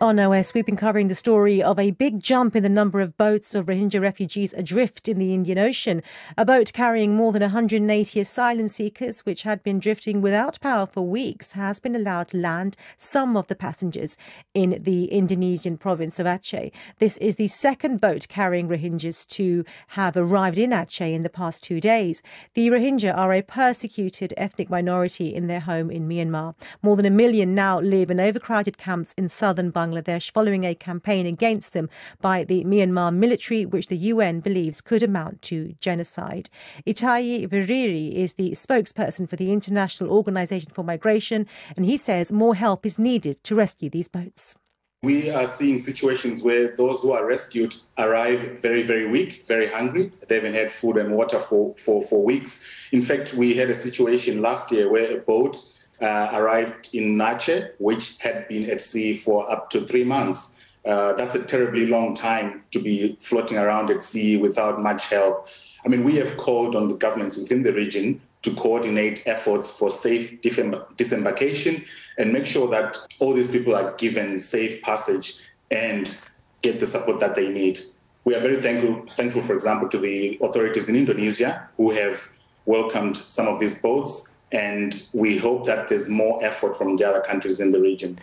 On OS, we've been covering the story of a big jump in the number of boats of Rohingya refugees adrift in the Indian Ocean. A boat carrying more than 180 asylum seekers, which had been drifting without power for weeks, has been allowed to land some of the passengers in the Indonesian province of Aceh. This is the second boat carrying Rohingyas to have arrived in Aceh in the past 2 days. The Rohingya are a persecuted ethnic minority in their home in Myanmar. More than 1 million now live in overcrowded camps in southern Bangladesh, following a campaign against them by the Myanmar military, which the UN believes could amount to genocide. Itai Viriri is the spokesperson for the International Organization for Migration, and he says more help is needed to rescue these boats. We are seeing situations where those who are rescued arrive very, very weak, very hungry. They haven't had food and water for weeks. In fact, we had a situation last year where a boat arrived in Aceh, which had been at sea for up to 3 months. That's a terribly long time to be floating around at sea without much help. I mean, we have called on the governments within the region to coordinate efforts for safe disembarkation and make sure that all these people are given safe passage and get the support that they need. We are very thankful, for example, to the authorities in Indonesia who have welcomed some of these boats, and we hope that there's more effort from the other countries in the region.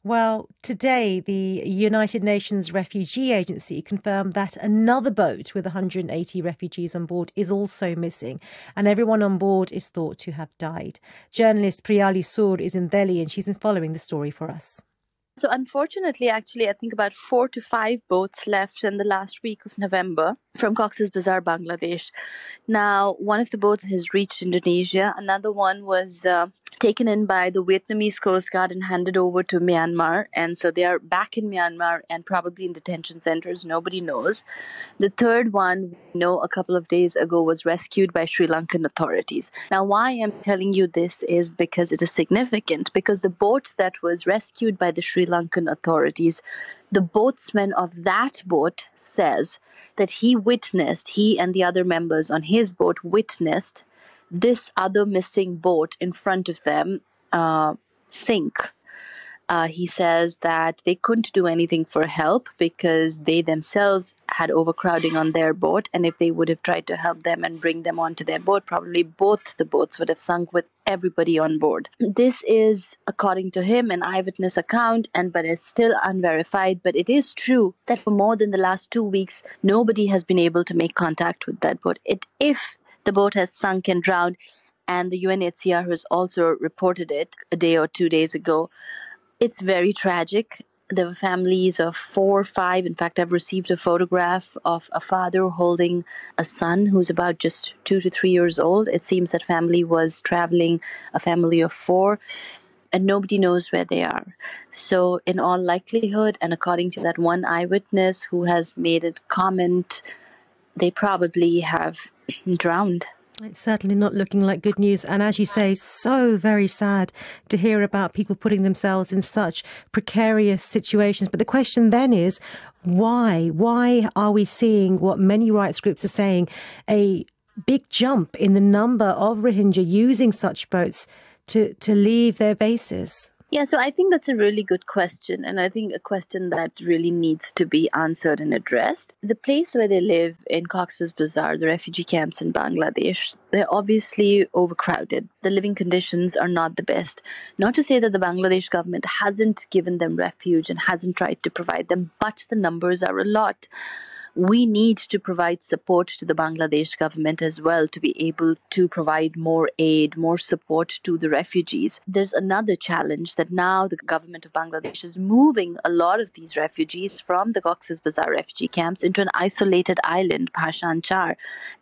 Well, today, the United Nations Refugee Agency confirmed that another boat with 180 refugees on board is also missing, and everyone on board is thought to have died. Journalist Priyali Sur is in Delhi, and she's been following the story for us. So unfortunately, actually, I think about 4 to 5 boats left in the last week of November from Cox's Bazar, Bangladesh. Now, one of the boats has reached Indonesia. Another one was taken in by the Vietnamese Coast Guard and handed over to Myanmar. And so they are back in Myanmar and probably in detention centers. Nobody knows. The third one, we know, a couple of days ago was rescued by Sri Lankan authorities. Now, why I'm telling you this is because it is significant, because the boat that was rescued by the Sri Lankan authorities, the boatsman of that boat says that he and the other members on his boat witnessed this other missing boat in front of them sink. He says that they couldn't do anything for help because they themselves had overcrowding on their boat, and if they would have tried to help them and bring them onto their boat, probably both the boats would have sunk with everybody on board. This is, according to him, an eyewitness account, but it's still unverified. But it is true that for more than the last 2 weeks, nobody has been able to make contact with that boat. If the boat has sunk and drowned, and the UNHCR has also reported it a day or 2 days ago, it's very tragic. There were families of 4 or 5. In fact, I've received a photograph of a father holding a son who's about just 2 to 3 years old. It seems that family was traveling, a family of 4, and nobody knows where they are. So in all likelihood, and according to that one eyewitness who has made a comment, they probably have drowned. It's certainly not looking like good news. And as you say, so very sad to hear about people putting themselves in such precarious situations. But the question then is, why? Why are we seeing what many rights groups are saying, a big jump in the number of Rohingya using such boats to leave their bases? Yeah, so I think that's a really good question, and I think a question that really needs to be answered and addressed. The place where they live in Cox's Bazar, the refugee camps in Bangladesh, they're obviously overcrowded. The living conditions are not the best. Not to say that the Bangladesh government hasn't given them refuge and hasn't tried to provide them, but the numbers are a lot. We need to provide support to the Bangladesh government as well to be able to provide more aid, more support to the refugees. There's another challenge that now the government of Bangladesh is moving a lot of these refugees from the Cox's Bazar refugee camps into an isolated island, Bhashan Char.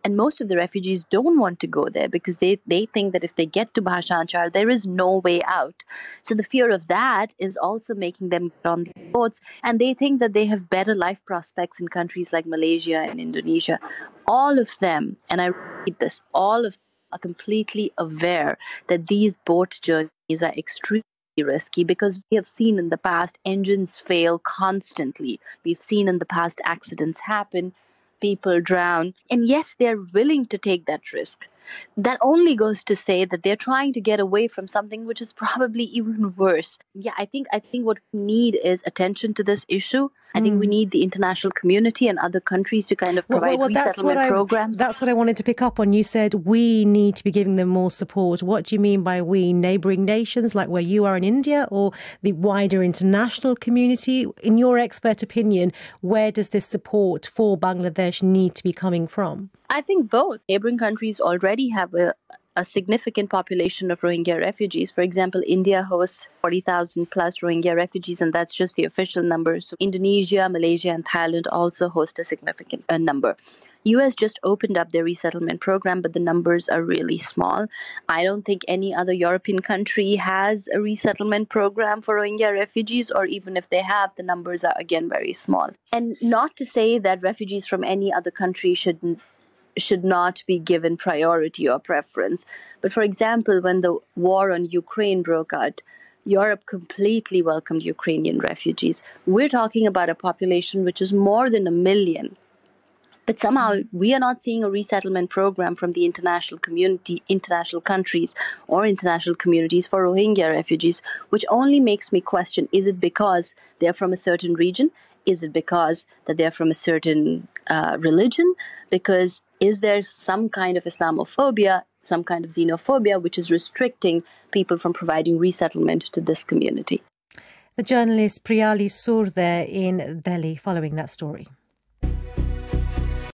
And most of the refugees don't want to go there because they think that if they get to Bhashan Char, there is no way out. So the fear of that is also making them get on the boats, and they think that they have better life prospects in countries like Malaysia and Indonesia. All of them, and I repeat this, all of them are completely aware that these boat journeys are extremely risky because we have seen in the past engines fail constantly. We've seen in the past accidents happen, people drown, and yet they're willing to take that risk. that only goes to say that they're trying to get away from something which is probably even worse. Yeah, I think what we need is attention to this issue. I think we need the international community and other countries to kind of provide resettlement programs. That's what I wanted to pick up on. You said we need to be giving them more support. What do you mean by we? Neighbouring nations like where you are in India, or the wider international community? In your expert opinion, where does this support for Bangladesh need to be coming from? I think both. Neighbouring countries already have a significant population of Rohingya refugees. For example, India hosts 40,000 plus Rohingya refugees, and that's just the official number. So Indonesia, Malaysia, and Thailand also host a significant number. US just opened up their resettlement program, but the numbers are really small. I don't think any other European country has a resettlement program for Rohingya refugees, or even if they have, the numbers are again very small. And not to say that refugees from any other country should not be given priority or preference. But for example, when the war on Ukraine broke out, Europe completely welcomed Ukrainian refugees. We're talking about a population which is more than 1 million. But somehow we are not seeing a resettlement program from the international community, international countries, or international communities for Rohingya refugees, which only makes me question, is it because they're from a certain region? Is it because that they're from a certain religion? Because is there some kind of Islamophobia, some kind of xenophobia, which is restricting people from providing resettlement to this community? The journalist Priyali Sur there in Delhi following that story.